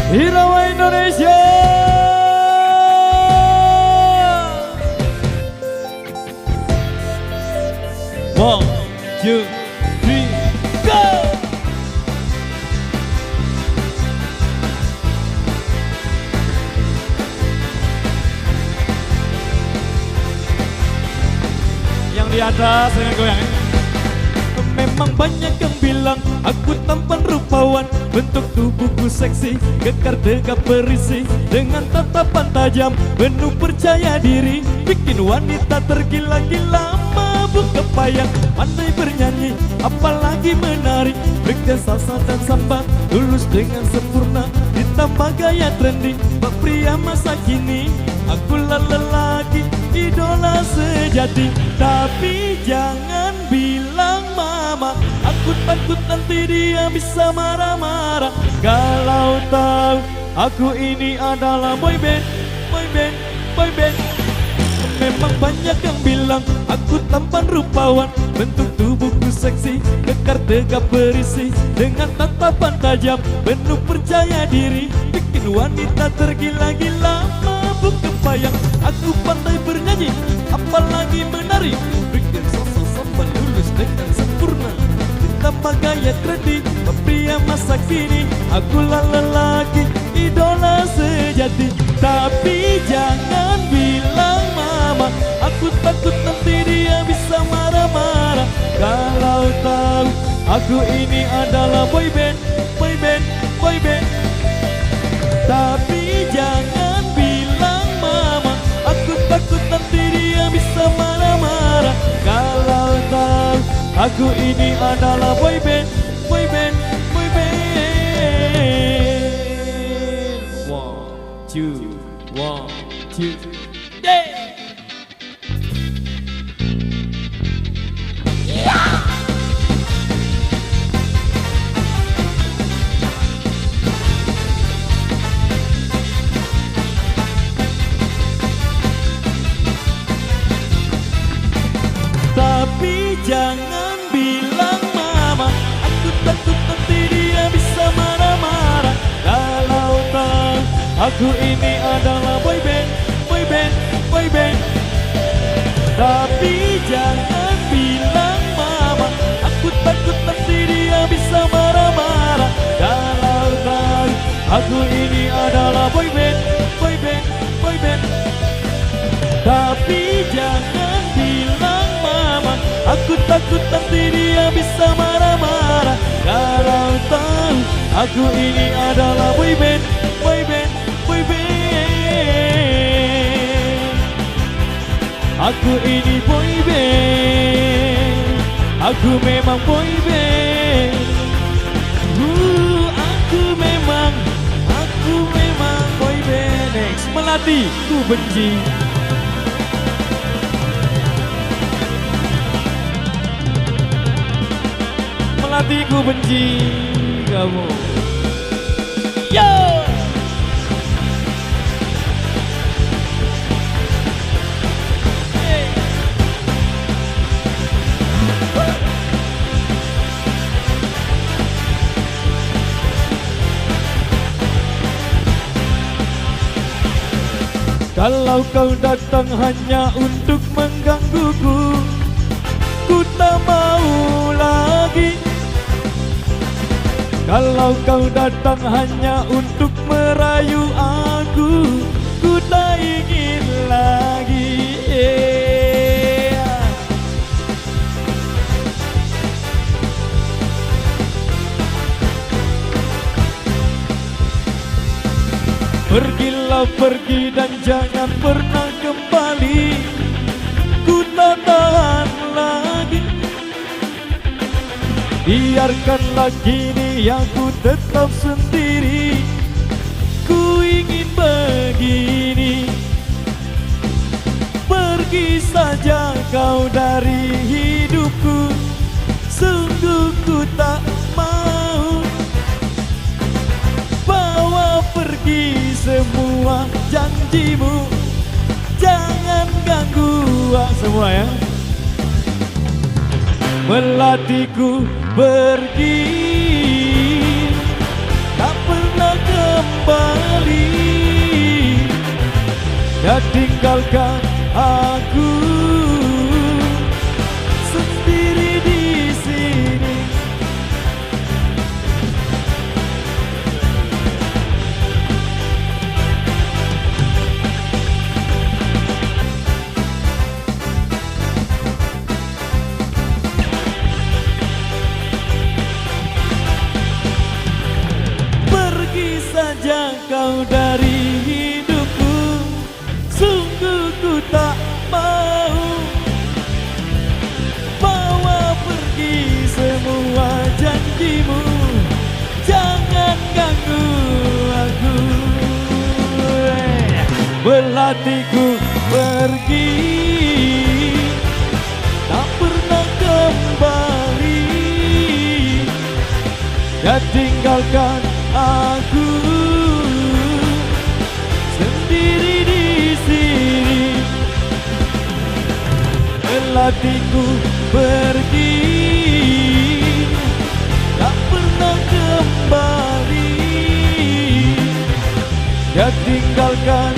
Irama Indonesia. One, two, three, go! Yang di atas dengan goyang. Memang banyak yang bilang aku tampan rupawan, bentuk tubuhku seksi, kekar tegap berisi, dengan tatapan tajam, penuh percaya diri, bikin wanita tergila-gila, mabuk kepayang, pandai bernyanyi, apalagi menari, berkesasa dan sambat, lulus dengan sempurna, ditambah gaya trending, bak pria masa kini, akulah lelaki, idola sejati, tapi jangan bilang mama, aku takut nanti dia bisa marah-marah. Kalau tahu aku ini adalah boyband, boyband, boyband. Memang banyak yang bilang aku tampan rupawan, bentuk tubuhku seksi, kekar tegap berisi, dengan tatapan tajam, penuh percaya diri, bikin wanita tergila-gila, mabuk kepayang. Aku pandai bernyanyi, apalagi menari, bikin sosok sampan lulus dengan sempurna, ditambah gaya trendy, pria masa kini, akulah lelaki, idola sejati. Tapi jangan bilang mama, aku takut nanti dia bisa marah-marah. Kalau tahu aku ini adalah boyband, boyband, boyband. Tapi jangan bilang mama, aku takut nanti dia bisa marah-marah. Kalau tahu aku ini adalah boyband, boyband, boyband. One, two, yeah. Tapi jangan bilang mama, aku takut nanti dia bisa marah-marah. Kalau tahu aku ini adalah boyband, boyband, boyband. Tapi jangan bilang mama, aku takut nanti dia bisa marah-marah. Kalau tahu aku ini adalah boyband, boyband, boyband. Tapi jangan bilang mama, aku takut nanti dia bisa marah-marah. Kalau tahu aku ini adalah boyband, boyband, boyband. Aku ini boyband, aku memang boyband. Aku memang boyband. Next, Melati, ku benci. Melati, ku benci kamu. Yo! Kalau kau datang hanya untuk menggangguku, ku tak mau lagi. Kalau kau datang hanya untuk merayu aku, ku tak ingin lagi. Pergilah pergi dan jangan pernah kembali, ku tak tahan lagi. Biarkanlah kini aku tetap sendiri, ku ingin begini. Pergi saja kau dari hidupku, sungguh ku tak mau. Bawa pergi semua janjimu, jangan ganggu semua ya. Melatiku pergi, tak pernah kembali. dan tinggalkan aku sendiri di sini. Pergi saja kau dari hidupku, sungguh ku tak mau. Bawa pergi semua janjimu, jangan ganggu aku. Belatiku pergi, tak pernah kembali, dan tinggalkan aku sendiri di sini. Belatiku pergi, tak pernah kembali, dan tinggalkan